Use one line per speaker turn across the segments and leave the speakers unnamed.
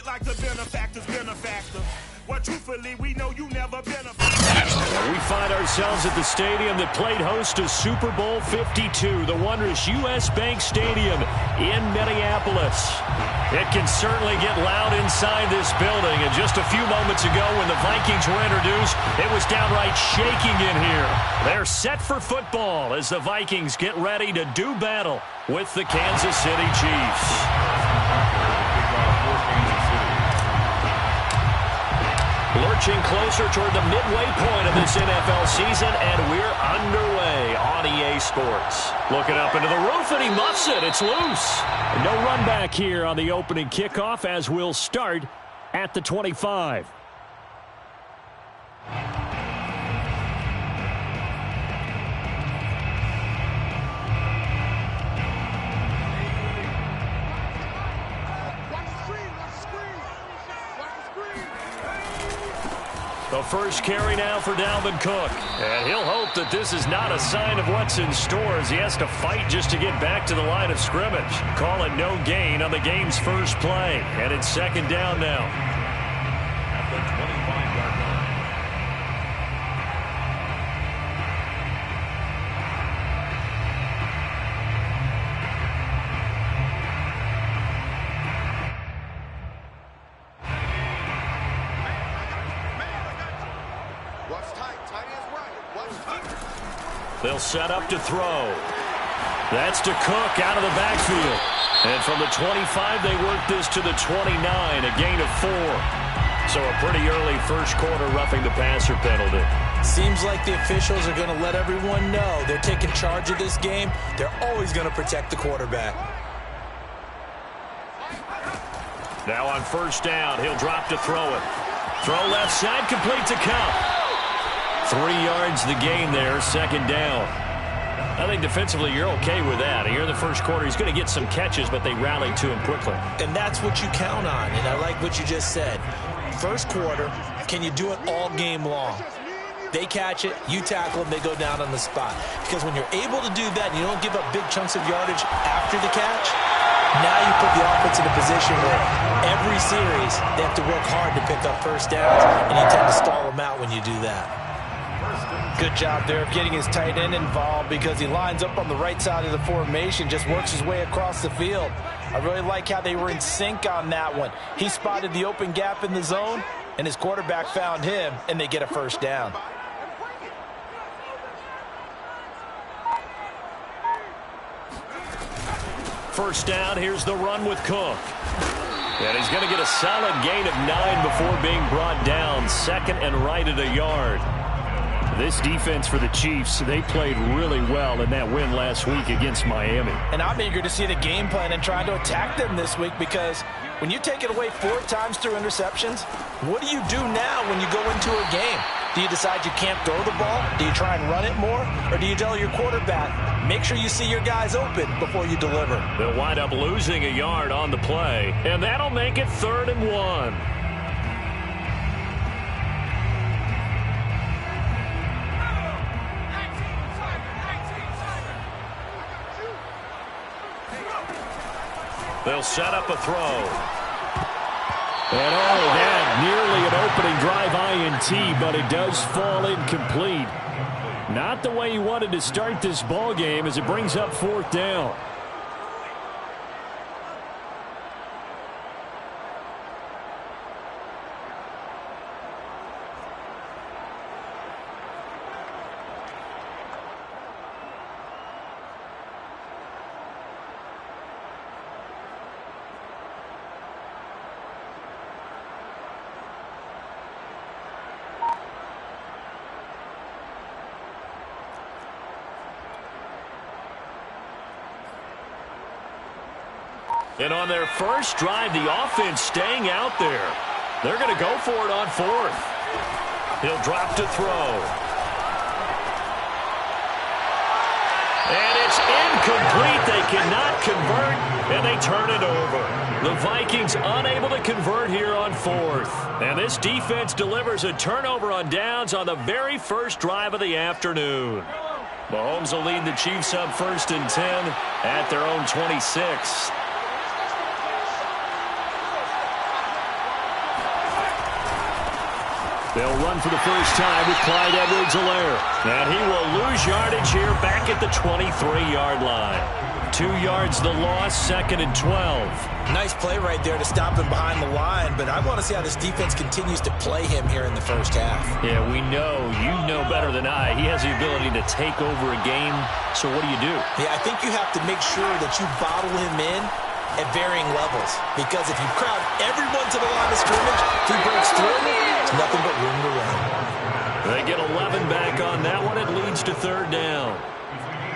it like the benefactor's benefactor. Well, truthfully, we know you never been a factor.
We find ourselves at the stadium that played host to Super Bowl 52, the wondrous U.S. Bank Stadium in Minneapolis. It can certainly get loud inside this building, and just a few moments ago when the Vikings were introduced, it was downright shaking in here. They're set for football as the Vikings get ready to do battle with the Kansas City Chiefs. Lurching closer toward the midway point of this NFL season, and we're underway on EA Sports. Looking up into the roof, and he muffs it. It's loose. No run back here on the opening kickoff as we'll start at the 25. The first carry now for Dalvin Cook. And he'll hope that this is not a sign of what's in store as he has to fight just to get back to the line of scrimmage. Call it no gain on the game's first play. And it's second down now. At the 25-yard line. They'll set up to throw. That's to Cook out of the backfield. And from the 25, they work this to the 29, a gain of 4. So a pretty early first quarter roughing the passer penalty.
Seems like the officials are going to let everyone know they're taking charge of this game. They're always going to protect the quarterback.
Now on first down, he'll drop to throw it. Throw left side, complete to Cup. 3 yards the gain there, second down. I think defensively you're okay with that. Here in the first quarter, he's going to get some catches, but they rallied to him quickly.
And that's what you count on, and I like what you just said. First quarter, can you do it all game long? They catch it, you tackle them, they go down on the spot. Because when you're able to do that and you don't give up big chunks of yardage after the catch, now you put the offense in a position where every series they have to work hard to pick up first downs, and you tend to stall them out when you do that.
Good job there of getting his tight end involved because he lines up on the right side of the formation, just works his way across the field. I really like how they were in sync on that one. He spotted the open gap in the zone, and his quarterback found him, and they get a first down.
First down, here's the run with Cook. And he's going to get a solid gain of 9 before being brought down. Second and right at a yard. This defense for the Chiefs, they played really well in that win last week against Miami.
And I'm eager to see the game plan and trying to attack them this week because when you take it away 4 times through interceptions, what do you do now when you go into a game? Do you decide you can't throw the ball? Do you try and run it more? Or do you tell your quarterback, make sure you see your guys open before you deliver?
They'll wind up losing a yard on the play, and that'll make it 3rd and 1. They'll set up a throw. And that nearly an opening drive INT, but it does fall incomplete. Not the way he wanted to start this ball game as it brings up 4th down. And on their first drive, the offense staying out there. They're going to go for it on 4th. He'll drop to throw. And it's incomplete. They cannot convert, and they turn it over. The Vikings unable to convert here on 4th. And this defense delivers a turnover on downs on the very first drive of the afternoon. Mahomes will lead the Chiefs up 1st and 10 at their own 26. They'll run for the first time with Clyde Edwards-Helaire. And he will lose yardage here back at the 23-yard line. 2 yards the loss, 2nd and 12.
Nice play right there to stop him behind the line, but I want to see how this defense continues to play him here in the first half.
Yeah, we know. You know better than I. He has the ability to take over a game, so what do?
Yeah, I think you have to make sure that you bottle him in at varying levels, because if you crowd everyone to the line of scrimmage, if he breaks through, it's nothing but room to run.
They get 11 back on that one. It leads to 3rd down.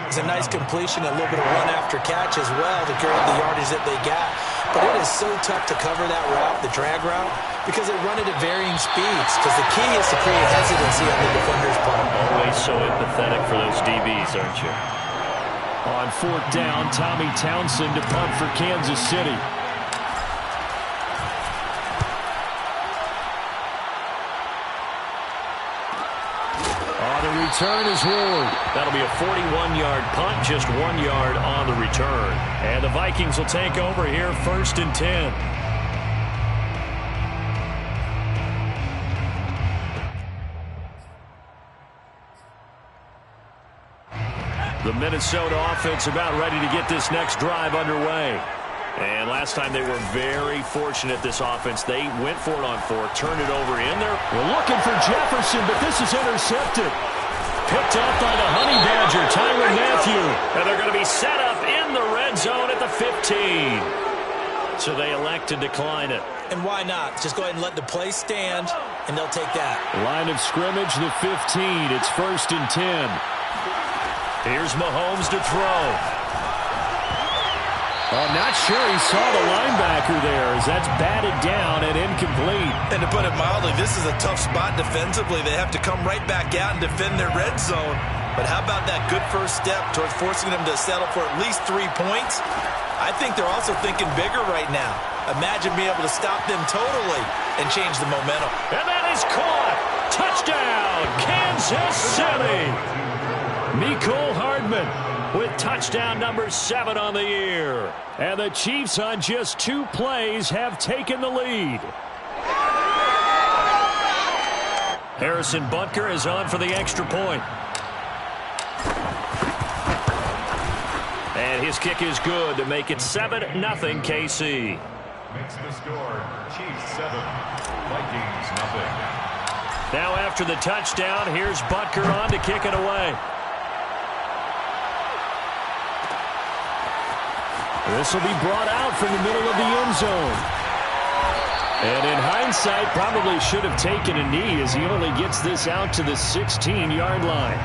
It's a nice completion, a little bit of run after catch as well to carry the yardage that they got. But it is so tough to cover that route, the drag route, because they run it at varying speeds. Because the key is to create hesitancy on the defender's part.
Always so empathetic for those DBs, aren't you? On 4th down, Tommy Townsend to punt for Kansas City. The return is Ward. That'll be a 41-yard punt, just 1 yard on the return. And the Vikings will take over here, 1st and 10. The Minnesota offense about ready to get this next drive underway. And last time they were very fortunate, this offense. They went for it on 4th, turned it over in there. We're looking for Jefferson, but this is intercepted. Picked up by the Honey Badger, Tyrann Mathieu. And they're going to be set up in the red zone at the 15. So they elect to decline it.
And why not? Just go ahead and let the play stand, and they'll take that.
Line of scrimmage, the 15. It's 1st and 10. Here's Mahomes to throw. I'm not sure he saw the linebacker there as that's batted down and incomplete.
And to put it mildly, this is a tough spot defensively. They have to come right back out and defend their red zone. But how about that good first step towards forcing them to settle for at least 3 points? I think they're also thinking bigger right now. Imagine being able to stop them totally and change the momentum.
And that is caught. Touchdown, Kansas City. Mecole Hardman with touchdown number 7 on the year. And the Chiefs on just 2 plays have taken the lead. Harrison Butker is on for the extra point. And his kick is good to make it 7-0 KC.
Makes the score Chiefs 7, Vikings 0.
Now after the touchdown, here's Butker on to kick it away. This will be brought out from the middle of the end zone. And in hindsight, probably should have taken a knee as he only gets this out to the 16-yard line.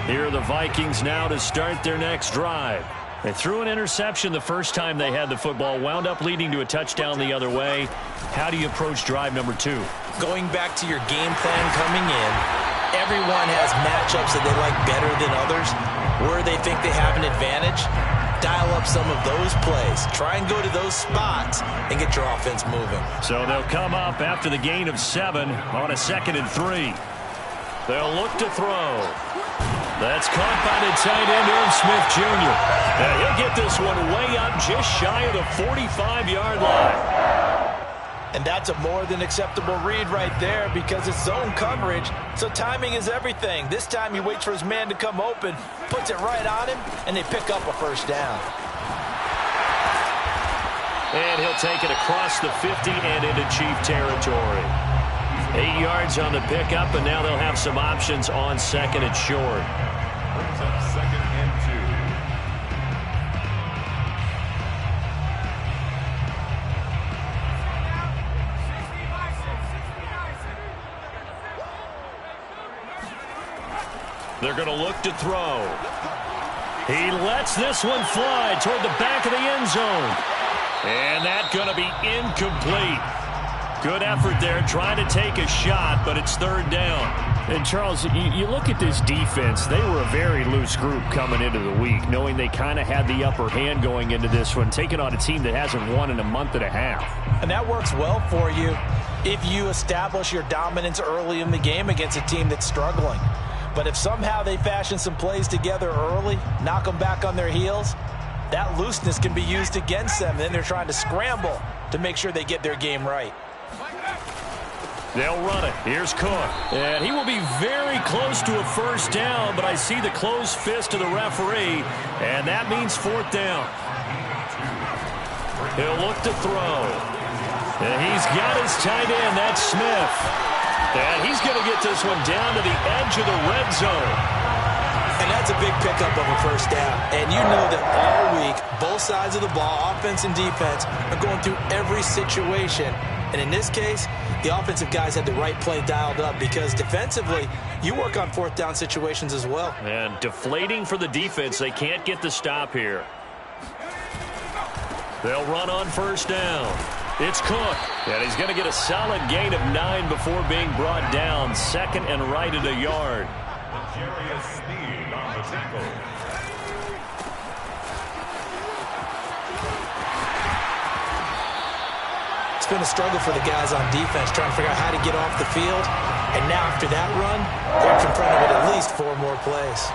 Here are the Vikings now to start their next drive. They threw an interception the first time they had the football, wound up leading to a touchdown the other way. How do you approach drive number 2?
Going back to your game plan coming in, everyone has matchups that they like better than others. Where they think they have an advantage, dial up some of those plays. Try and go to those spots and get your offense moving.
So they'll come up after the gain of 7 on a 2nd and 3. They'll look to throw. That's caught by the tight end, Aaron Smith Jr. Now he'll get this one way up just shy of the 45-yard line.
And that's a more than acceptable read right there because it's zone coverage, so timing is everything. This time he waits for his man to come open, puts it right on him, and they pick up a first down.
And he'll take it across the 50 and into Chief territory. 8 yards on the pickup, and now they'll have some options on 2nd and short.
Brings up 2nd and 2.
They're going to look to throw. He lets this one fly toward the back of the end zone. And that's going to be incomplete. Good effort there, trying to take a shot, but it's 3rd down. And, Charles, you look at this defense. They were a very loose group coming into the week, knowing they kind of had the upper hand going into this one, taking on a team that hasn't won in a month and a half.
And that works well for you if you establish your dominance early in the game against a team that's struggling. But if somehow they fashion some plays together early, knock them back on their heels, that looseness can be used against them. Then they're trying to scramble to make sure they get their game right.
They'll run it. Here's Cook. And he will be very close to a first down, but I see the closed fist of the referee, and that means fourth down. He'll look to throw. And he's got his tight end. That's Smith. And he's going to get this one down to the edge of the red zone.
And that's a big pickup of a first down. And you know that all week, both sides of the ball, offense and defense, are going through every situation. And in this case, the offensive guys had the right play dialed up because defensively, you work on fourth down situations as well.
And deflating for the defense. They can't get the stop here. They'll run on first down. It's Cook. And he's going to get a solid gain of 9 before being brought down. Second and right at a yard.
On the tackle.
It's been a struggle for the guys on defense trying to figure out how to get off the field. And now after that run, they're confronted with at least 4 more plays.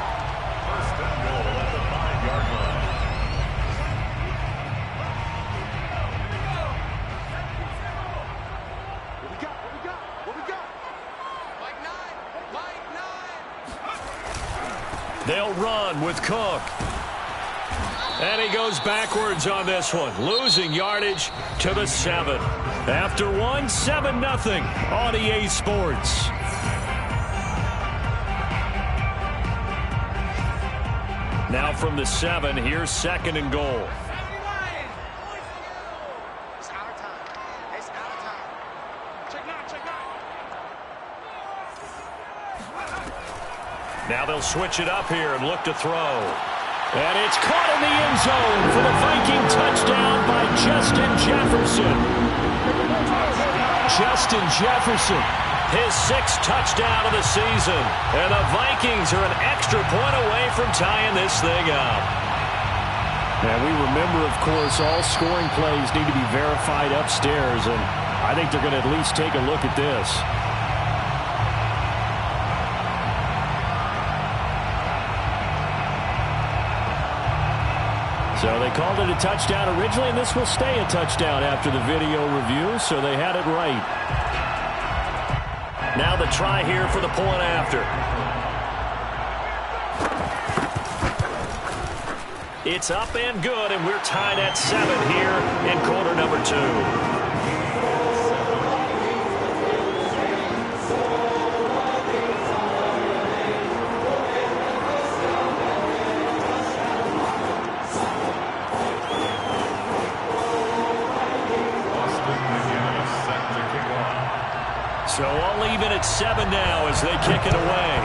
First and goal at the 5-yard line.
What we got? Mike 9.
They'll run with Cook. And he goes backwards on this one, losing yardage to the 7. After 1, 7-0 on EA Sports. Now from the 7, here's second and goal. Now they'll switch it up here and look to throw. And it's caught in the end zone for the Viking touchdown by Justin Jefferson. Justin Jefferson, his 6th touchdown of the season. And the Vikings are an extra point away from tying this thing up. And we remember, of course, all scoring plays need to be verified upstairs. And I think they're going to at least take a look at this. So they called it a touchdown originally, and this will stay a touchdown after the video review, so they had it right. Now the try here for the point after. It's up and good, and we're tied at 7 here in quarter number 2. So all even at 7 now as they kick it away.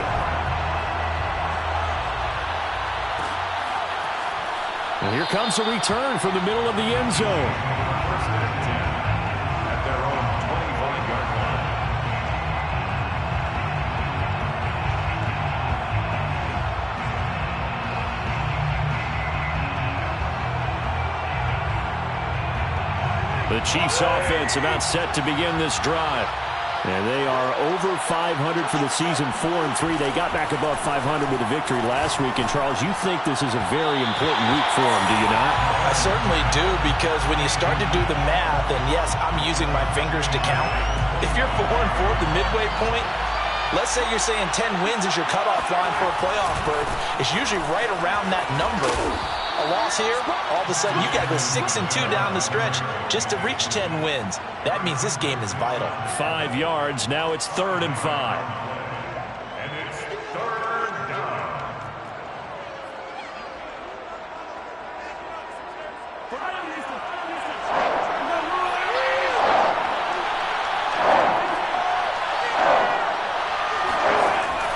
And here comes a return from the middle of the end zone.
First and 10 at their own 25-yard line.
The Chiefs offense about set to begin this drive. And they are over 500 for the season, 4-3. They got back above 500 with a victory last week. And, Charles, you think this is a very important week for them, do you not?
I certainly do, because when you start to do the math, and yes, I'm using my fingers to count. If you're 4-4 at the midway point, let's say you're saying 10 wins is your cutoff line for a playoff berth. It's usually right around that number. A loss here, all of a sudden you got to go 6-2 down the stretch just to reach 10 wins. That means this game is vital.
5 yards. Now it's 3rd and 5.
And it's 3rd down.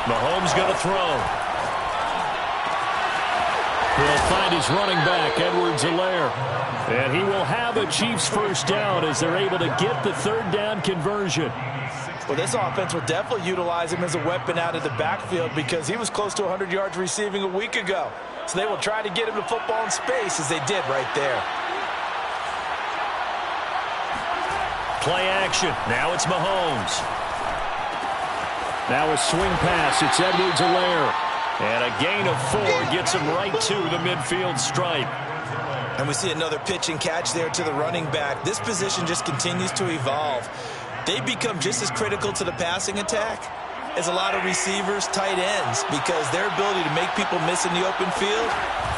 Mahomes going to throw. He'll find his running back, Edwards-Helaire. And he will have a Chiefs first down as they're able to get the 3rd down conversion.
Well, this offense will definitely utilize him as a weapon out of the backfield because he was close to 100 yards receiving a week ago. So they will try to get him to football in space as they did right there.
Play action. Now it's Mahomes. Now a swing pass. It's Edwards-Helaire. And a gain of 4 gets him right to the midfield stripe.
And we see another pitch and catch there to the running back. This position just continues to evolve. they become just as critical to the passing attack as a lot of receivers, tight ends, because their ability to make people miss in the open field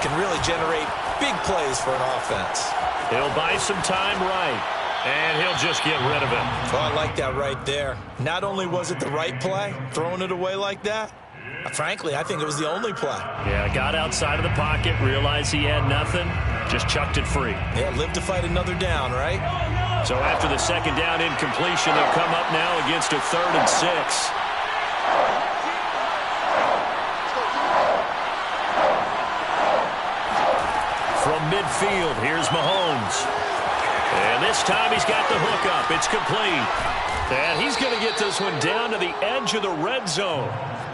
can really generate big plays for an offense.
He'll buy some time right, and he'll just get rid of it.
Oh, I like that right there. Not only was it the right play, throwing it away like that, frankly, I think it was the only play.
Yeah, got outside of the pocket, realized he had nothing, just chucked it free.
Yeah, live to fight another down, right?
So after the second down incompletion, they'll come up now against a 3rd and 6. From midfield, here's Mahomes. And this time he's got the hook up. It's complete. And he's going to get this one down to the edge of the red zone.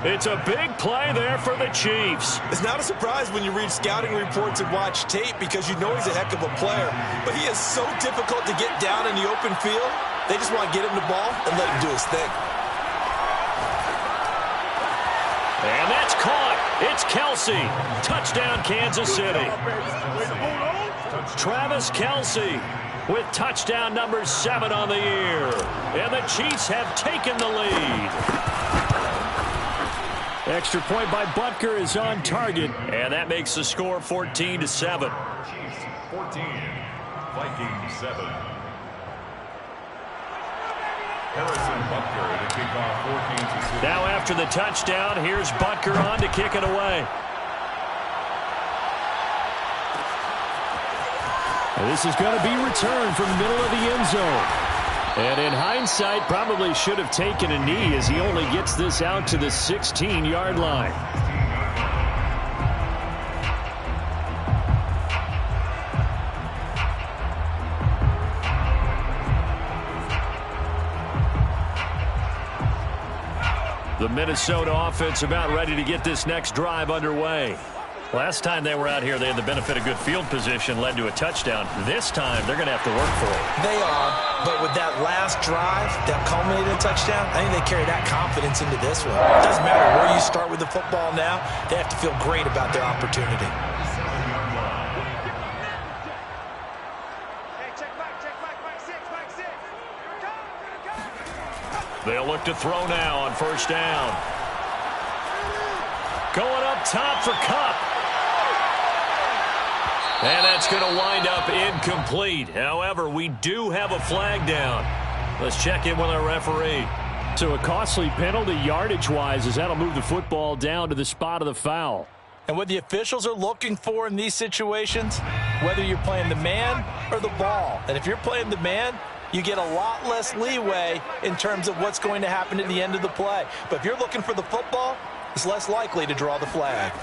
It's a big play there for the Chiefs.
It's not a surprise when you read scouting reports and watch tape because you know he's a heck of a player. But he is so difficult to get down in the open field. They just want to get him the ball and let him do his thing.
And that's caught. It's Kelsey. Touchdown, Kansas City. Travis Kelsey with touchdown number 7 on the year. And the Chiefs have taken the lead. Extra point by Butker is on target. And that makes the score 14-7.
Chiefs 14, Vikings 7. Harrison Butker to kick off for Kansas City.
Now after the touchdown, here's Butker on to kick it away.
And this is going to be returned from the middle of the end zone. And in hindsight, probably should have taken a knee as he only gets this out to the 16-yard line.
The Minnesota offense about ready to get this next drive underway. Last time they were out here, they had the benefit of good field position, led to a touchdown. This time, they're going to have to work for it.
They are, but with that last drive that culminated in a touchdown, I think they carry that confidence into this one. It doesn't matter where you start with the football now. They have to feel great about their opportunity.
They'll look to throw now on first down. Going up top for Kupp. And that's going to wind up incomplete. However, we do have a flag down. Let's check in with our referee.
So a costly penalty yardage-wise as that'll move the football down to the spot of the foul.
And what the officials are looking for in these situations, whether you're playing the man or the ball. And if you're playing the man, you get a lot less leeway in terms of what's going to happen at the end of the play. But if you're looking for the football, it's less likely to draw the flag.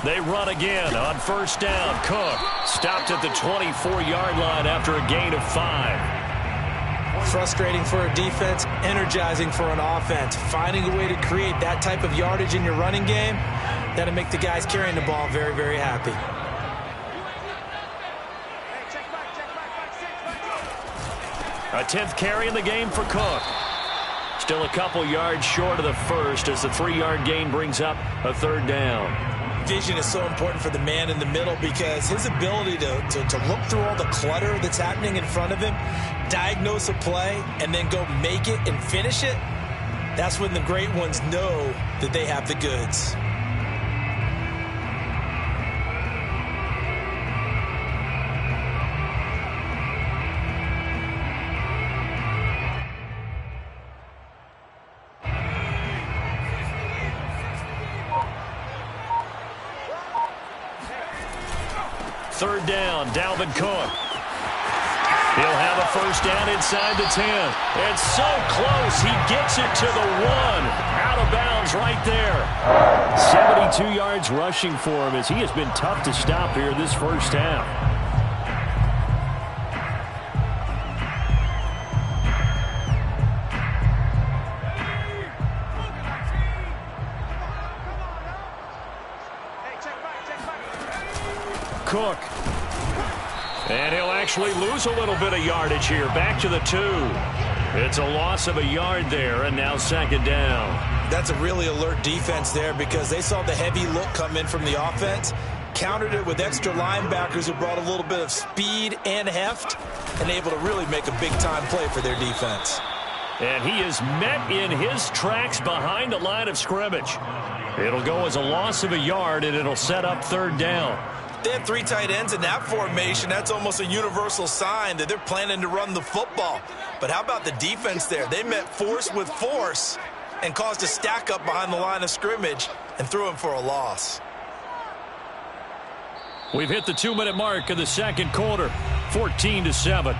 They run again on first down. Cook stopped at the 24-yard line after a gain of 5.
Frustrating for a defense, energizing for an offense. Finding a way to create that type of yardage in your running game, that'll make the guys carrying the ball very, very happy.
A 10th carry in the game for Cook. Still a couple yards short of the first as the 3-yard gain brings up a 3rd down.
Vision is so important for the man in the middle because his ability to look through all the clutter that's happening in front of him, diagnose a play, and then go make it and finish it, that's when the great ones know that they have the goods.
Third down, Dalvin Cook. He'll have a first down inside the 10. It's so close, he gets it to the 1. Out of bounds right there.
72 yards rushing for him as he has been tough to stop here this first half.
Cook. And he'll actually lose a little bit of yardage here. Back to the 2. It's a loss of a yard there, and now 2nd down.
That's a really alert defense there because they saw the heavy look come in from the offense, countered it with extra linebackers who brought a little bit of speed and heft, and able to really make a big-time play for their defense.
And he is met in his tracks behind the line of scrimmage. It'll go as a loss of a yard, and it'll set up third down.
They have 3 tight ends in that formation. That's almost a universal sign that they're planning to run the football. But how about the defense there? They met force with force and caused a stack up behind the line of scrimmage and threw him for a loss.
We've hit the 2-minute mark of the second quarter, 14-7.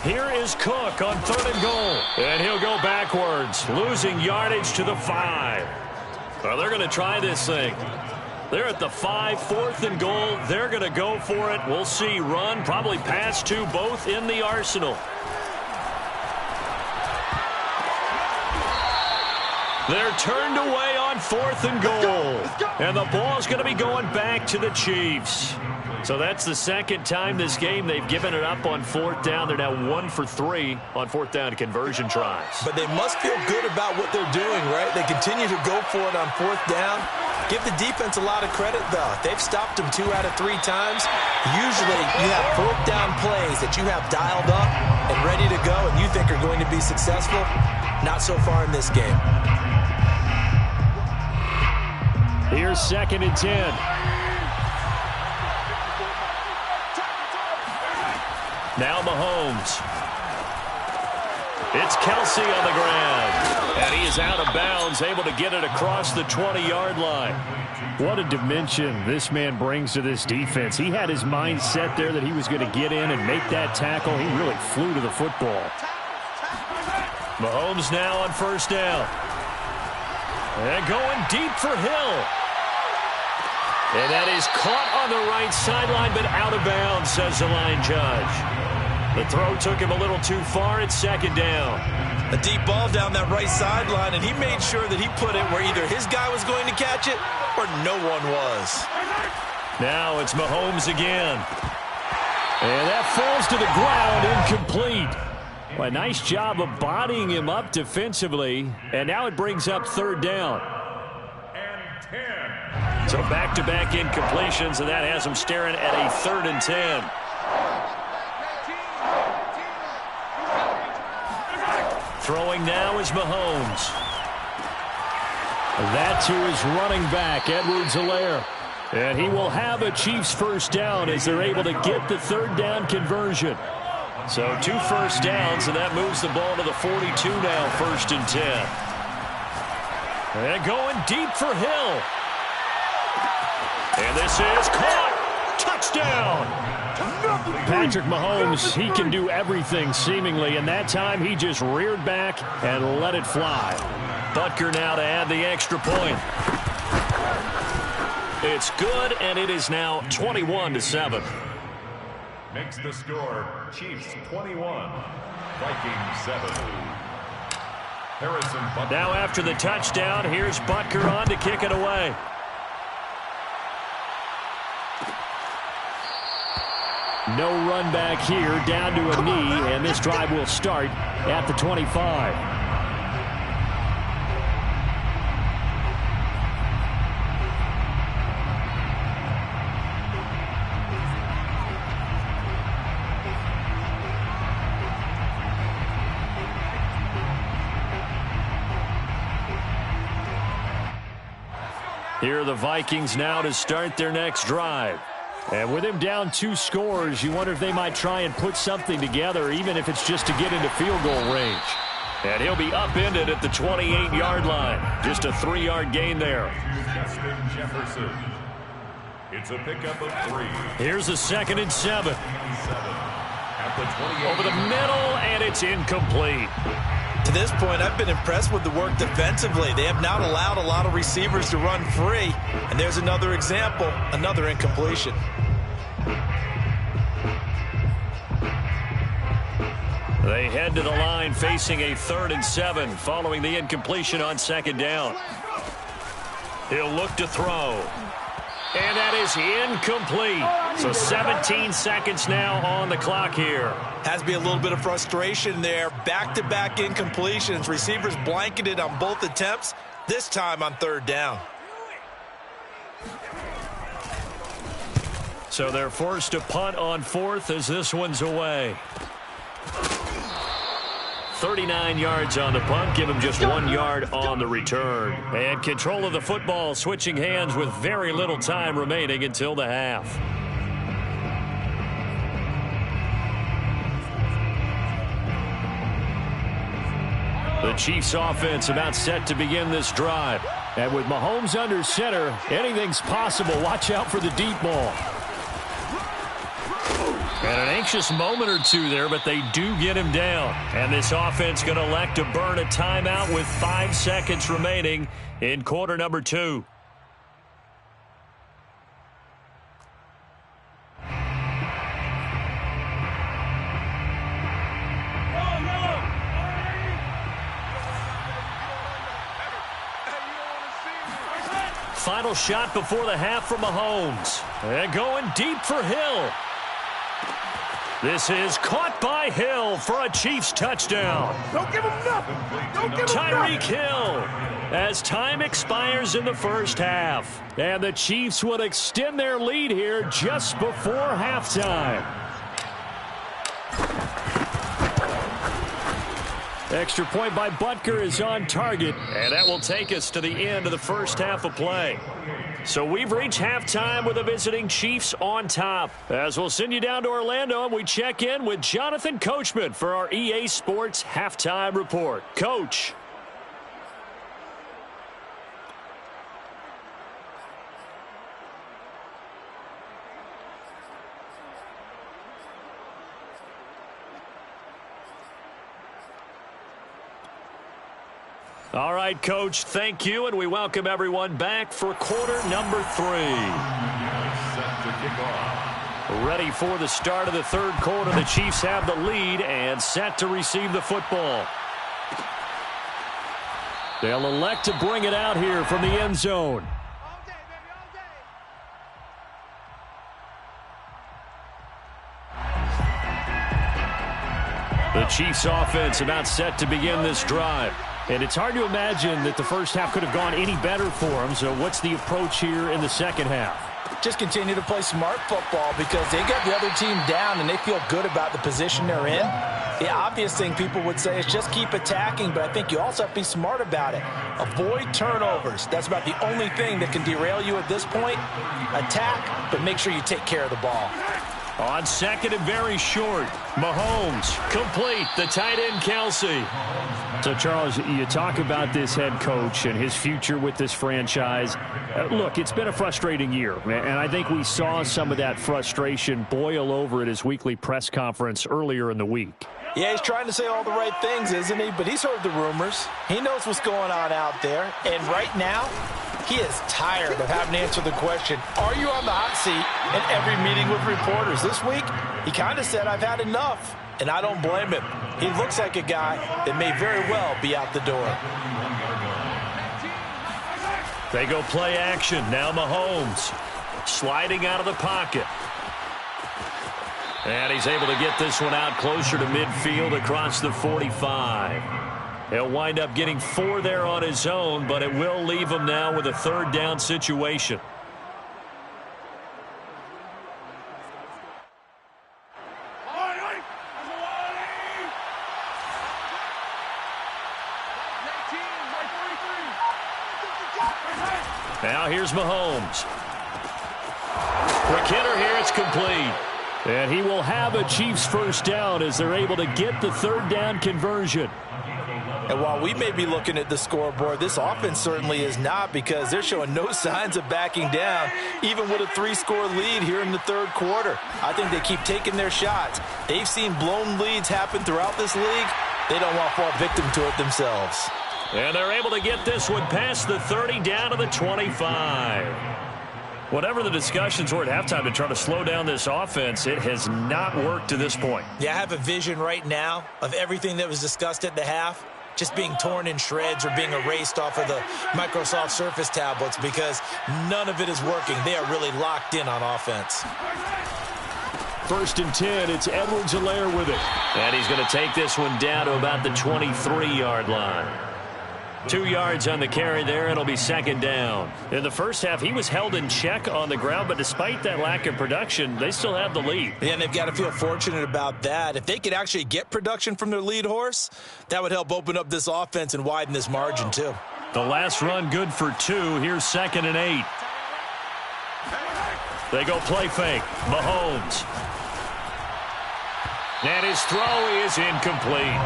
Here is Cook on 3rd and goal. And he'll go backwards, losing yardage to the 5. Well, they're going to try this thing. They're at the 5, 4th and goal. They're going to go for it. We'll see. Run, probably pass to both in the arsenal. They're turned away on 4th and goal. And the ball's going to be going back to the Chiefs. So that's the second time this game they've given it up on 4th down. They're now 1 for 3 on 4th down conversion tries.
But they must feel good about what they're doing, right? They continue to go for it on 4th down. Give the defense a lot of credit, though. They've stopped them 2 out of 3 times. Usually you have 4th down plays that you have dialed up and ready to go and you think are going to be successful. Not so far in this game.
Here's 2nd and 10. Now Mahomes. It's Kelsey on the ground. And he is out of bounds, able to get it across the 20-yard line.
What a dimension this man brings to this defense. He had his mind set there that he was going to get in and make that tackle. He really flew to the football.
Mahomes now on 1st down. And going deep for Hill. And that is caught on the right sideline, but out of bounds, says the line judge. The throw took him a little too far. It's 2nd down.
A deep ball down that right sideline, and he made sure that he put it where either his guy was going to catch it or no one was.
Now it's Mahomes again. And that falls to the ground, incomplete. Well, a nice job of bodying him up defensively. And now it brings up 3rd down. So back-to-back incompletions, and that has him staring at a 3rd and 10. Throwing now is Mahomes.
That to his running back, Edwards-Helaire.
And he will have a Chiefs 1st down as they're able to get the 3rd down conversion. So 2 first downs, and that moves the ball to the 42 now, 1st and 10. And going deep for Hill. And this is caught. Touchdown.
Patrick Mahomes, he can do everything seemingly, and that time he just reared back and let it fly.
Butker now to add the extra point. It's good, and it is now 21-7.
Makes the score Chiefs 21, Vikings 7. Harrison Butker.
Now after the touchdown, here's Butker on to kick it away.
No run back here, down to a knee, and this drive will start at the 25.
Here are the Vikings now to start their next drive.
And with him down 2 scores, you wonder if they might try and put something together, even if it's just to get into field goal range.
And he'll be upended at the 28-yard line. Just a 3-yard gain there.
Justin Jefferson. It's a pickup of 3.
Here's a 2nd and 7.
At the 28.
Over the middle, and it's incomplete.
To this point, I've been impressed with the work defensively. They have not allowed a lot of receivers to run free. And there's another example, another incompletion.
They head to the line facing a 3rd and 7 following the incompletion on 2nd down. He'll look to throw. And that is incomplete. So 17 seconds now on the clock here.
Has to be a little bit of frustration there. Back-to-back incompletions. Receivers blanketed on both attempts, this time on 3rd down.
So they're forced to punt on fourth as this one's away. 39 yards on the punt, give him just 1 yard on the return. And control of the football, switching hands with very little time remaining until the half. The Chiefs offense about set to begin this drive. And with Mahomes under center, anything's possible. Watch out for the deep ball. And an anxious moment or two there, but they do get him down. And this offense going to elect to burn a timeout with 5 seconds remaining in quarter number 2. Final shot before the half from Mahomes. And going deep for Hill. This is caught by Hill for a Chiefs touchdown.
Don't give him nothing. Don't give him
Tyreek Hill as time expires in the first half. And the Chiefs will extend their lead here just before halftime. Extra point by Butker is on target, and that will take us to the end of the first half of play. So we've reached halftime with the visiting Chiefs on top. As we'll send you down to Orlando, and we check in with Jonathan Coachman for our EA Sports Halftime Report. Coach. All right, Coach, thank you, and we welcome everyone back for quarter number 3. Ready for the start of the third quarter. The Chiefs have the lead and set to receive the football. They'll elect to bring it out here from the end zone. The Chiefs offense about set to begin this drive. And it's hard to imagine that the first half could have gone any better for them. So what's the approach here in the second half?
Just continue to play smart football because they got the other team down and they feel good about the position they're in. The obvious thing people would say is just keep attacking, but I think you also have to be smart about it. Avoid turnovers. That's about the only thing that can derail you at this point. Attack, but make sure you take care of the ball.
On second and very short, Mahomes complete, the tight end Kelsey. So, Charles, you talk about this head coach and his future with this franchise. Look, it's been a frustrating year, and I think we saw some of that frustration boil over at his weekly press conference earlier in the week.
Yeah, he's trying to say all the right things, isn't he? But he's heard the rumors. He knows what's going on out there. And right now, he is tired of having to answer the question, are you on the hot seat in every meeting with reporters? This week, he kind of said, I've had enough. And I don't blame him. He looks like a guy that may very well be out the door.
They go play action. Now Mahomes sliding out of the pocket. And he's able to get this one out closer to midfield across the 45. He'll wind up getting 4 there on his own, but it will leave him now with a third down situation. Now here's Mahomes. Quick hitter here, it's complete. And he will have a Chiefs first down as they're able to get the third down conversion.
And while we may be looking at the scoreboard, this offense certainly is not, because they're showing no signs of backing down, even with a 3-score lead here in the third quarter. I think they keep taking their shots. They've seen blown leads happen throughout this league. They don't want to fall victim to it themselves.
And they're able to get this one past the 30 down to the 25. Whatever the discussions were at halftime to try to slow down this offense, it has not worked to this point.
Yeah, I have a vision right now of everything that was discussed at the half just being torn in shreds or being erased off of the Microsoft Surface tablets, because none of it is working. They are really locked in on offense.
1st and 10, it's Edwards-Helaire with it. And he's going to take this one down to about the 23-yard line. 2 yards on the carry there. It'll be second down. In the first half, he was held in check on the ground, but despite that lack of production, they still have the lead.
Yeah, and they've got to feel fortunate about that. If they could actually get production from their lead horse, that would help open up this offense and widen this margin too.
The last run good for 2. Here's 2nd and 8. They go play fake. Mahomes. And his throw is incomplete.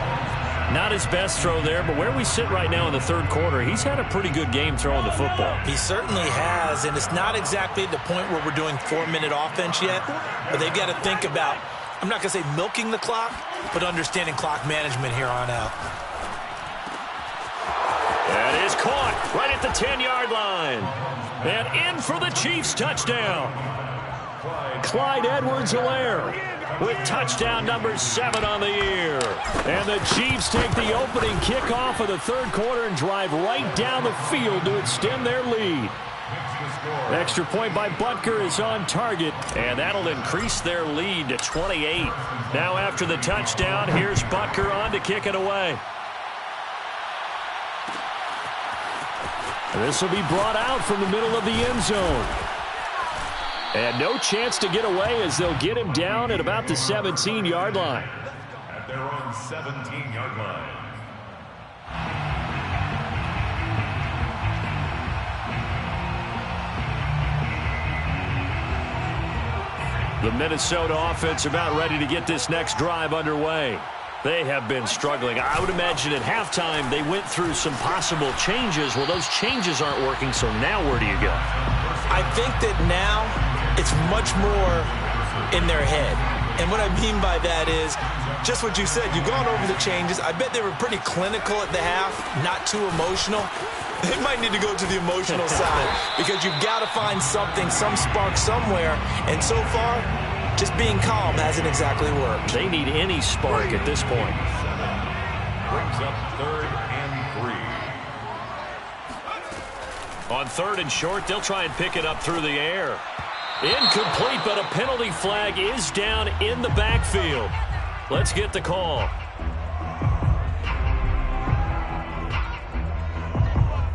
Not his best throw there, but where we sit right now in the third quarter, he's had a pretty good game throwing the football.
He certainly has, and it's not exactly the point where we're doing 4-minute offense yet, but they've got to think about, I'm not going to say milking the clock, but understanding clock management here on out.
That is caught right at the 10-yard line. And in for the Chiefs touchdown. Clyde Edwards-Helaire with touchdown number 7 on the year. And the Chiefs take the opening kickoff of the third quarter and drive right down the field to extend their lead. Extra point by Butker is on target, and that'll increase their lead to 28. Now after the touchdown, here's Butker on to kick it away. This will be brought out from the middle of the end zone. And no chance to get away as they'll get him down at about the 17-yard line.
At their own 17-yard line.
The Minnesota offense about ready to get this next drive underway. They have been struggling. I would imagine at halftime they went through some possible changes. Well, those changes aren't working, so now where do you go?
I think that now it's much more in their head. And what I mean by that is just what you said. You've gone over the changes. I bet they were pretty clinical at the half, not too emotional. They might need to go to the emotional side because you've got to find something, some spark somewhere. And so far, just being calm hasn't exactly worked.
They need any spark at this point.
Brings up 3rd and 3.
On 3rd and short, they'll try and pick it up through the air. Incomplete, but a penalty flag is down in the backfield. Let's get the call.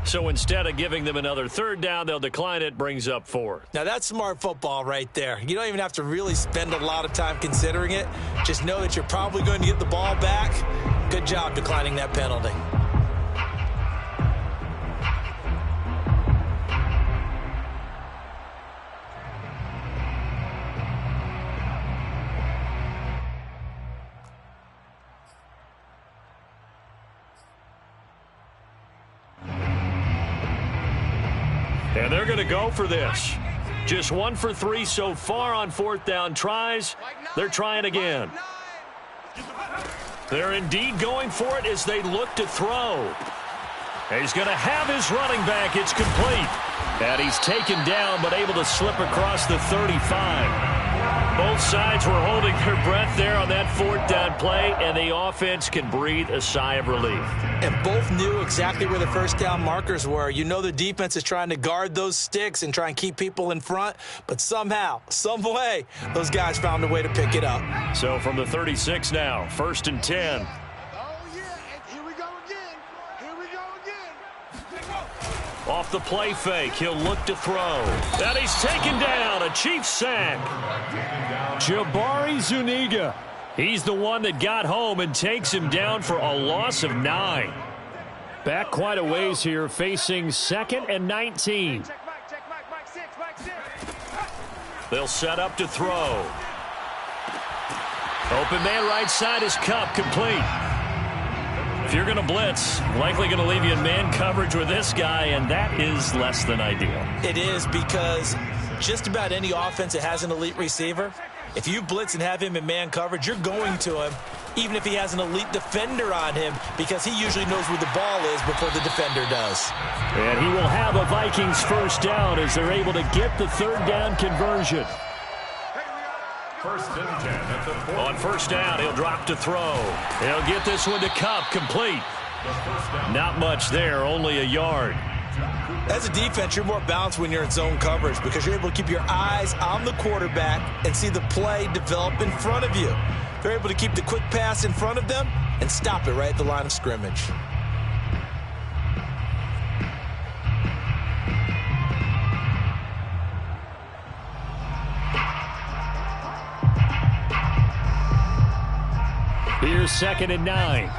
So instead of giving them another 3rd down, they'll decline it, brings up 4th.
Now, that's smart football right there. You don't even have to really spend a lot of time considering it. Just know that you're probably going to get the ball back. Good job declining that penalty.
And they're going to go for this. Just 1 for 3 so far on 4th down tries. They're trying again. They're indeed going for it as they look to throw. He's going to have his running back. It's complete. And he's taken down but able to slip across the 35. Both sides were holding their breath there on that 4th down play, and the offense can breathe a sigh of relief.
And both knew exactly where the 1st down markers were. You know the defense is trying to guard those sticks and try and keep people in front, but somehow, some way, those guys found a way to pick it up.
So from the 36 now, 1st and 10. Off the play fake, he'll look to throw. And he's taken down, a Chiefs sack. Jabari Zuniga. He's the one that got home and takes him down for a loss of 9. Back quite a ways here, facing 2nd and 19. They'll set up to throw. Open man right side is Cup, complete. If you're going to blitz, likely going to leave you in man coverage with this guy, and that is less than ideal.
It is, because just about any offense that has an elite receiver, if you blitz and have him in man coverage, you're going to him, even if he has an elite defender on him, because he usually knows where the ball is before the defender does.
And he will have a Vikings 1st down as they're able to get the 3rd down conversion.
1st and 10 at the 4.
On 1st down, he'll drop to throw. He'll get this one to Cup, complete. Not much there, only a yard.
As a defense, you're more balanced when you're in zone coverage because you're able to keep your eyes on the quarterback and see the play develop in front of you. They're able to keep the quick pass in front of them and stop it right at the line of scrimmage.
Here's 2nd and 9.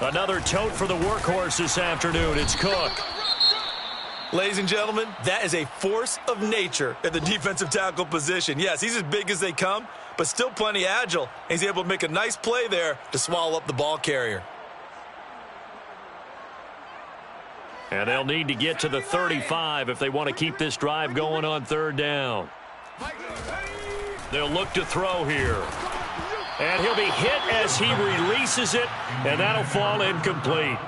Another tote for the workhorse this afternoon. It's Cook.
Ladies and gentlemen, that is a force of nature at the defensive tackle position. Yes, he's as big as they come, but still plenty agile. He's able to make a nice play there to swallow up the ball carrier.
And they'll need to get to the 35 if they want to keep this drive going on 3rd down. They'll look to throw here. And he'll be hit as he releases it, and that'll fall incomplete.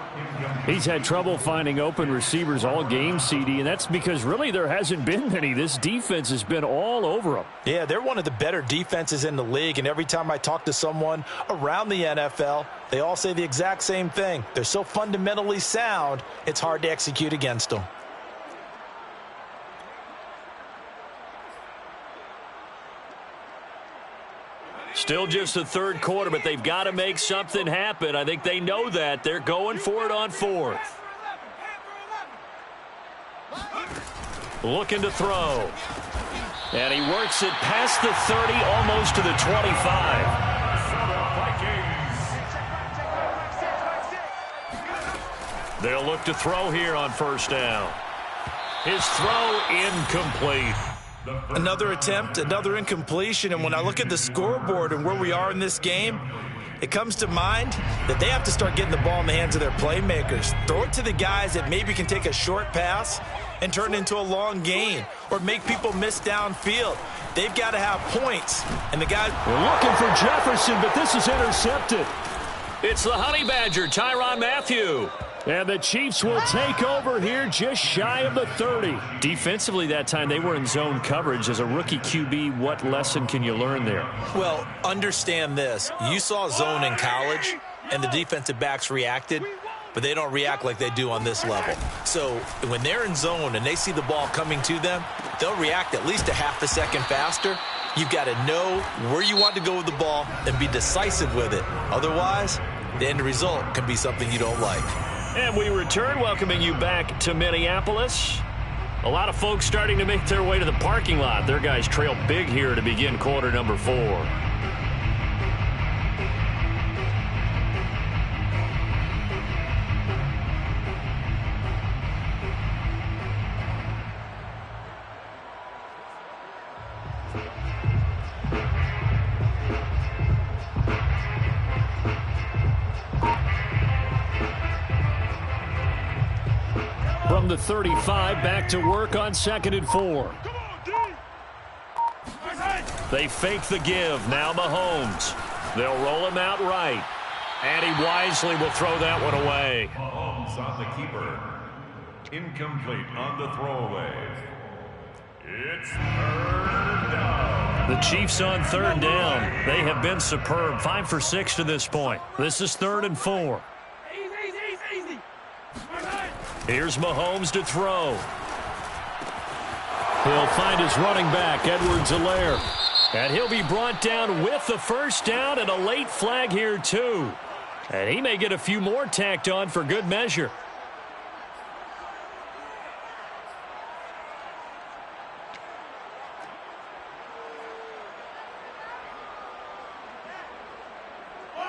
He's had trouble finding open receivers all game, CD, and that's because really there hasn't been many. This defense has been all over them.
Yeah, they're one of the better defenses in the league, and every time I talk to someone around the NFL, they all say the exact same thing. They're so fundamentally sound, it's hard to execute against them.
Still just the 3rd quarter, but they've got to make something happen. I think they know that. They're going for it on 4th. Looking to throw. And he works it past the 30, almost to the 25. They'll look to throw here on 1st down. His throw incomplete.
Another attempt, another incompletion, and when I look at the scoreboard and where we are in this game, it comes to mind that they have to start getting the ball in the hands of their playmakers. Throw it to the guys that maybe can take a short pass and turn it into a long gain or make people miss downfield. They've got to have points, and the guys...
We're looking for Jefferson, but this is intercepted. It's the Honey Badger, Tyrann Mathieu. And the Chiefs will take over here just shy of the 30. Defensively that time, they were in zone coverage. As a rookie QB, what lesson can you learn there?
Well, understand this. You saw zone in college, and the defensive backs reacted, but they don't react like they do on this level. So when they're in zone and they see the ball coming to them, they'll react at least a half a second faster. You've got to know where you want to go with the ball and be decisive with it. Otherwise, the end result can be something you don't like.
And we return, welcoming you back to Minneapolis. A lot of folks starting to make their way to the parking lot. Their guys trail big here to begin quarter number 4. From the 35, back to work on 2nd and 4. They fake the give. Now Mahomes. They'll roll him out right. And he wisely will throw that one away.
Mahomes on the keeper. Incomplete on the throwaway. It's 3rd down.
The Chiefs on 3rd down. They have been superb. 5 for 6 to this point. This is 3rd and 4. Here's Mahomes to throw. He'll find his running back, Edwards-Helaire. And he'll be brought down with the 1st down and a late flag here, too. And he may get a few more tacked on for good measure.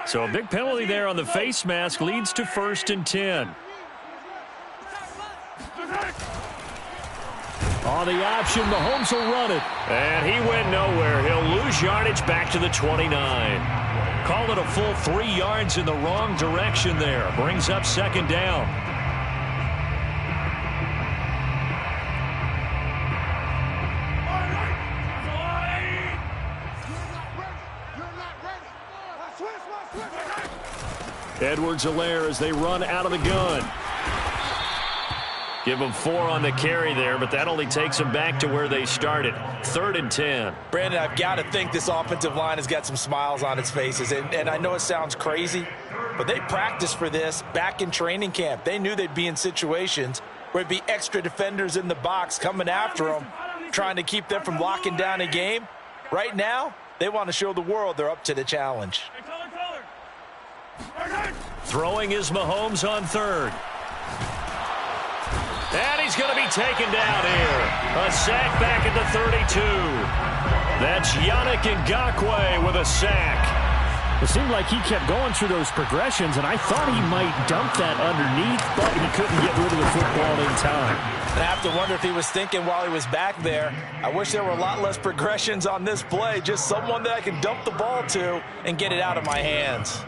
So a big penalty there on the face mask leads to 1st and 10. On the option, Mahomes will run it. And he went nowhere. He'll lose yardage back to the 29. Call it a full 3 yards in the wrong direction there. Brings up 2nd down. Edwards-Helaire as they run out of the gun. Give them 4 on the carry there, but that only takes them back to where they started. 3rd and 10.
Brandon, I've got to think this offensive line has got some smiles on its faces. And I know it sounds crazy, but they practiced for this back in training camp. They knew they'd be in situations where it'd be extra defenders in the box coming after them, trying to keep them from locking down a game. Right now, they want to show the world they're up to the challenge.
Throwing is Mahomes on 3rd. And he's going to be taken down here. A sack back at the 32. That's Yannick Ngakoue with a sack.
It seemed like he kept going through those progressions, and I thought he might dump that underneath, but he couldn't get rid of the football in time.
And I have to wonder if he was thinking while he was back there, I wish there were a lot less progressions on this play, just someone that I can dump the ball to and get it out of my hands.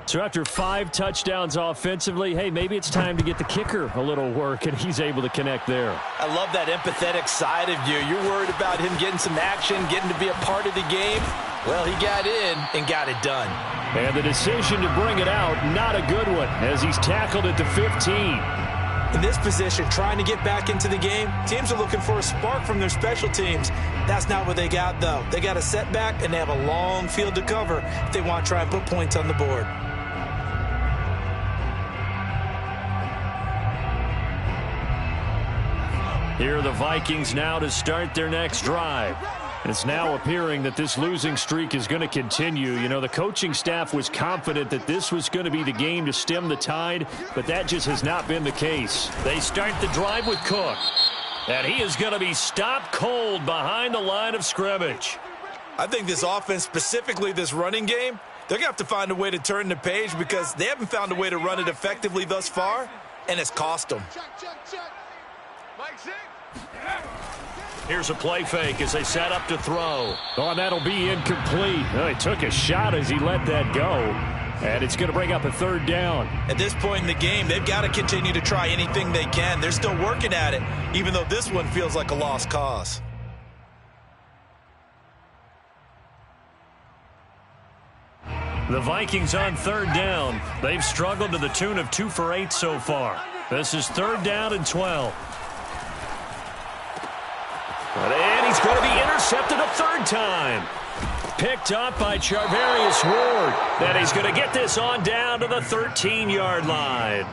So after 5 touchdowns offensively, hey, maybe it's time to get the kicker a little work, and he's able to connect there.
I love that empathetic side of you. You're worried about him getting some action, getting to be a part of the game. Well, he got in and got it done.
And the decision to bring it out, not a good one, as he's tackled at the 15.
In this position, trying to get back into the game, teams are looking for a spark from their special teams. That's not what they got, though. They got a setback, and they have a long field to cover if they want to try and put points on the board.
Here are the Vikings now to start their next drive. It's now appearing that this losing streak is going to continue. You know, the coaching staff was confident that this was going to be the game to stem the tide, but that just has not been the case. They start the drive with Cook, and he is going to be stopped cold behind the line of scrimmage.
I think this offense, specifically this running game, they're going to have to find a way to turn the page because they haven't found a way to run it effectively thus far, and it's cost them.
Here's a play fake as they set up to throw.
Oh, and that'll be incomplete. Oh, he took a shot as he let that go. And it's going to bring up a 3rd down.
At this point in the game, they've got to continue to try anything they can. They're still working at it, even though this one feels like a lost cause.
The Vikings on 3rd down. They've struggled to the tune of 2 for 8 so far. This is 3rd down and 12. And he's going to be intercepted a 3rd time. Picked up by Charvarius Ward. Then he's going to get this on down to the 13-yard line.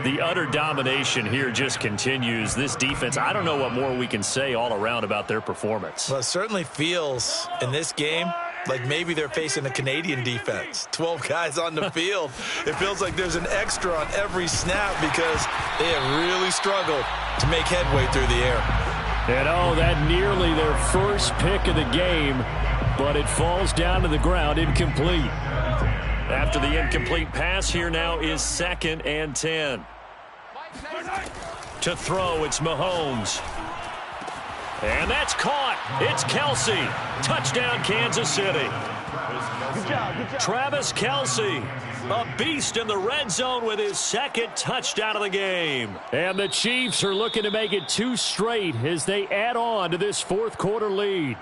The utter domination here just continues. This defense, I don't know what more we can say all around about their performance.
Well, it certainly feels in this game like maybe they're facing a Canadian defense. 12 guys on the field. It feels like there's an extra on every snap because they have really struggled to make headway through the air.
And oh, that nearly their first pick of the game, but it falls down to the ground incomplete.
After the incomplete pass, here now is 2nd and 10. To throw, it's Mahomes. And that's caught. It's Kelsey. Touchdown, Kansas City. Good job. Travis Kelsey, a beast in the red zone with his 2nd touchdown of the game.
And the Chiefs are looking to make it 2 straight as they add on to this 4th quarter lead.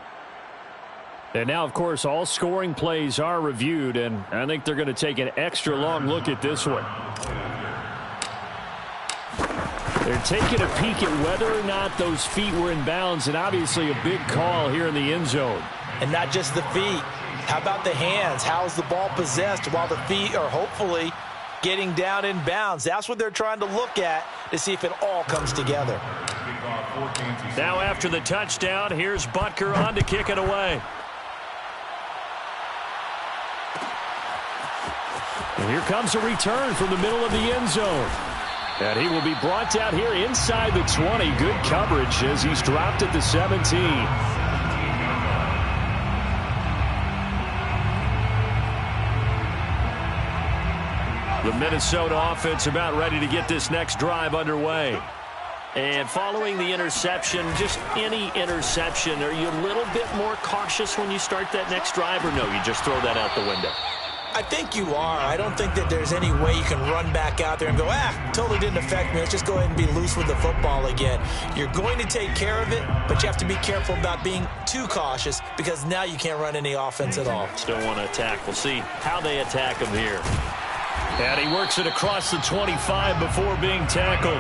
And now, of course, all scoring plays are reviewed, and I think they're going to take an extra long look at this one. They're taking a peek at whether or not those feet were in bounds, and obviously a big call here in the end zone.
And not just the feet. How about the hands? How is the ball possessed while the feet are hopefully getting down in bounds? That's what they're trying to look at to see if it all comes together.
Now after the touchdown, here's Butker on to kick it away.
And here comes a return from the middle of the end zone. And he will be brought down here inside the 20. Good coverage as he's dropped at the 17.
The Minnesota offense about ready to get this next drive underway. And following the interception, just any interception, are you a little bit more cautious when you start that next drive, or no, you just throw that out the window?
I think you are. I don't think that there's any way you can run back out there and go, totally didn't affect me. Let's just go ahead and be loose with the football again. You're going to take care of it, but you have to be careful about being too cautious because now you can't run any offense at all.
Still want to attack. We'll see how they attack him here. And he works it across the 25 before being tackled.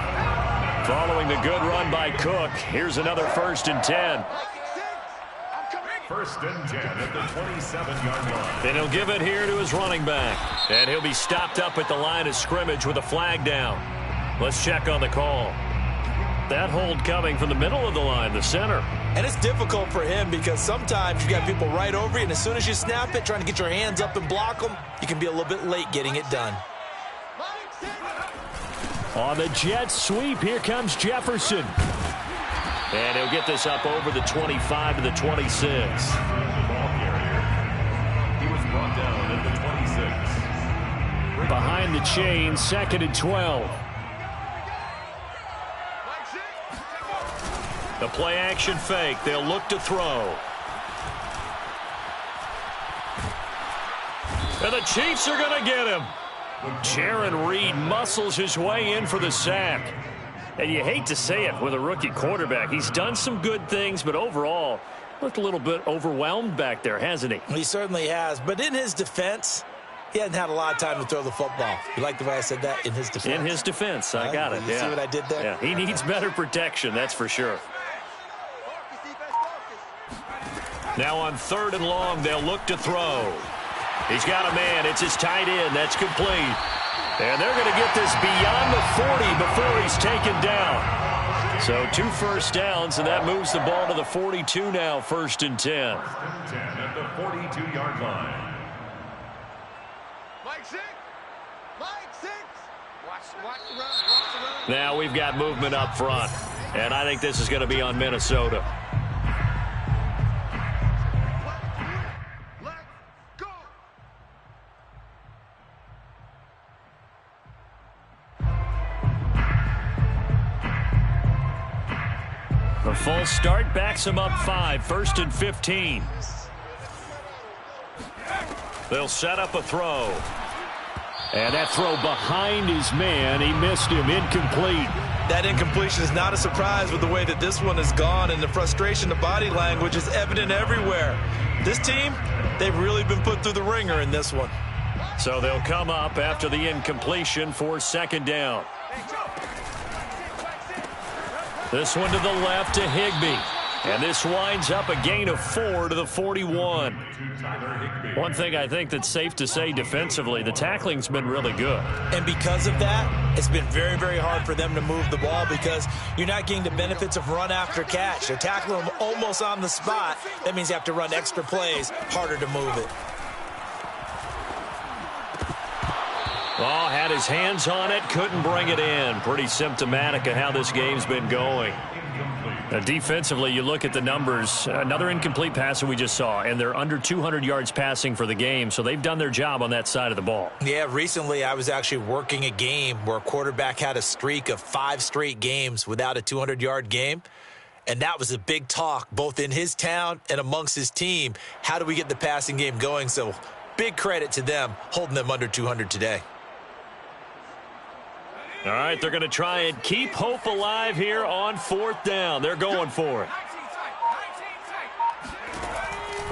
Following the good run by Cook, here's another 1st and 10.
1st and 10 at the 27-yard line.
And he'll give it here to his running back. And he'll be stopped up at the line of scrimmage with a flag down. Let's check on the call. That hold coming from the middle of the line, the center.
And it's difficult for him because sometimes you got people right over you, and as soon as you snap it, trying to get your hands up and block them, you can be a little bit late getting it done.
On the jet sweep, here comes Jefferson.
And he'll get this up over the 25 to the 26.
Ball carrier. He was brought down at the 26.
Behind the chain, 2nd and 12.
The play action fake. They'll look to throw. And the Chiefs are going to get him. Jaron Reed muscles his way in for the sack. And you hate to say it with a rookie quarterback. He's done some good things, but overall, looked a little bit overwhelmed back there, hasn't he?
He certainly has. But in his defense, he hasn't had a lot of time to throw the football. You like the way I said that? In his defense.
In his defense. I got it.
You see what I did there?
Yeah, he needs better protection, that's for sure. Now on 3rd and long, they'll look to throw. He's got a man. It's his tight end. That's complete. And they're going to get this beyond the 40 before he's taken down. So 2 first downs, and that moves the ball to the 42 now, 1st and 10.
10 at the 42-yard line.
Mike 6. Mike 6. Watch the run.
Now we've got movement up front, and I think this is going to be on Minnesota. The full start backs him up 5, 1st and 15. They'll set up a throw.
And that throw behind his man, he missed him, incomplete.
That incompletion is not a surprise with the way that this one has gone, and the frustration, the body language is evident everywhere. This team, they've really been put through the ringer in this one.
So they'll come up after the incompletion for 2nd down. This one to the left to Higbee. And this winds up a gain of 4 to the 41. One thing I think that's safe to say defensively, the tackling's been really good.
And because of that, it's been very, very hard for them to move the ball because you're not getting the benefits of run after catch. They're tackling them almost on the spot. That means you have to run extra plays, harder to move it.
Oh, had his hands on it, couldn't bring it in. Pretty symptomatic of how this game's been going. Defensively, you look at the numbers. Another incomplete pass that we just saw, and they're under 200 yards passing for the game, so they've done their job on that side of the ball.
Yeah, recently I was actually working a game where a quarterback had a streak of 5 straight games without a 200-yard game, and that was a big talk both in his town and amongst his team. How do we get the passing game going? So big credit to them holding them under 200 today.
All right, they're going to try and keep hope alive here on 4th down. They're going for it.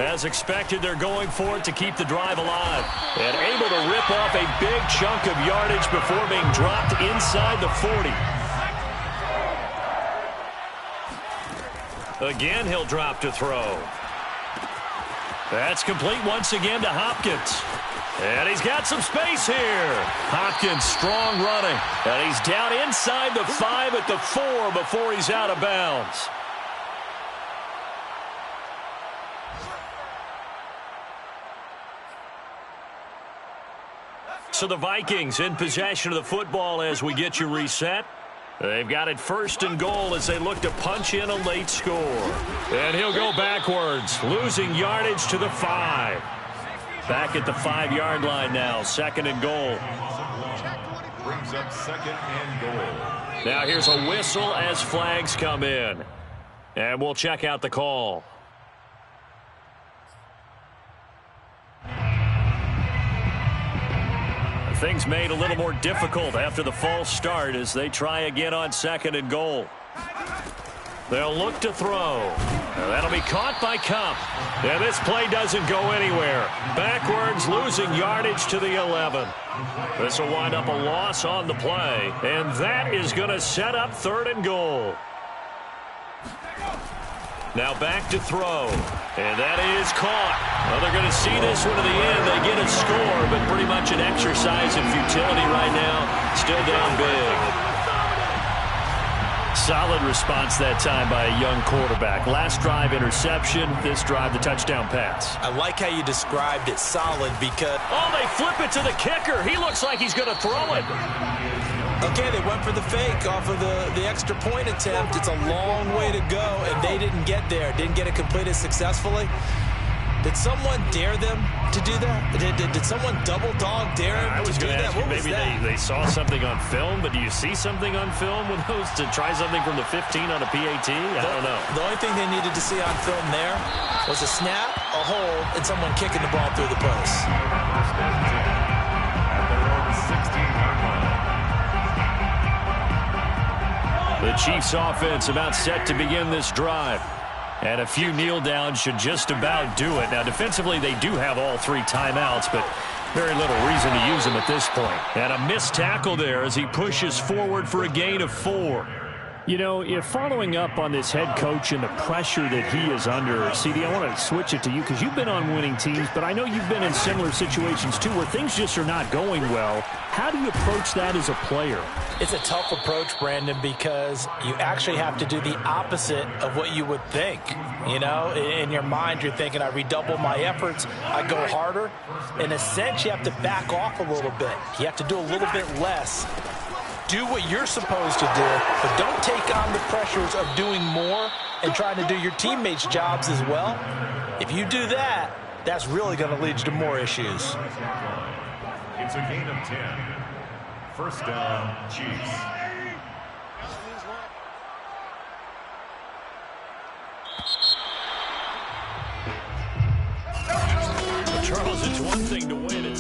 As expected, they're going for it to keep the drive alive. And able to rip off a big chunk of yardage before being dropped inside the 40. Again, he'll drop to throw. That's complete once again to Hopkins. And he's got some space here. Hopkins strong running. And he's down inside the 5 at the 4 before he's out of bounds. So the Vikings in possession of the football as we get you reset. They've got it 1st and goal as they look to punch in a late score. And he'll go backwards, losing yardage to the 5. Back at the 5-yard line now, 2nd and goal.
Brings up 2nd and goal.
Now here's a whistle as flags come in. And we'll check out the call. Things made a little more difficult after the false start as they try again on 2nd and goal. They'll look to throw. Now that'll be caught by Kupp. And this play doesn't go anywhere. Backwards, losing yardage to the 11. This will wind up a loss on the play. And that is going to set up 3rd and goal. Now back to throw. And that is caught. Well, they're going to see this one to the end. They get a score, but pretty much an exercise in futility right now. Still down big. Solid response that time by a young quarterback. Last drive, interception. This drive, the touchdown pass.
I like how you described it, solid, because...
Oh, they flip it to the kicker. He looks like he's going to throw it.
Okay, they went for the fake off of the extra point attempt. It's a long way to go, and they didn't get there. Didn't get it completed successfully. Did someone dare them to do that? Did someone double dog dare them to do that? What was that?
Maybe they saw something on film, but do you see something on film with those to try something from the 15 on a PAT? I don't know.
The only thing they needed to see on film there was a snap, a hold, and someone kicking the ball through the post.
The Chiefs offense about set to begin this drive. And a few kneel downs should just about do it. Now, defensively, they do have all 3 timeouts, but very little reason to use them at this point. And a missed tackle there as he pushes forward for a gain of 4.
You know, if following up on this head coach and the pressure that he is under, CD, I want to switch it to you because you've been on winning teams, but I know you've been in similar situations too where things just are not going well. How do you approach that as a player?
It's a tough approach, Brandon, because you actually have to do the opposite of what you would think. You know, in your mind, you're thinking, I redouble my efforts, I go harder. In a sense, you have to back off a little bit. You have to do a little bit less. Do what you're supposed to do, but don't take on the pressures of doing more and trying to do your teammates' jobs as well. If you do that, that's really going to lead you to more issues.
It's a gain of 10. First down, Chiefs.
Charles, it's one thing to win.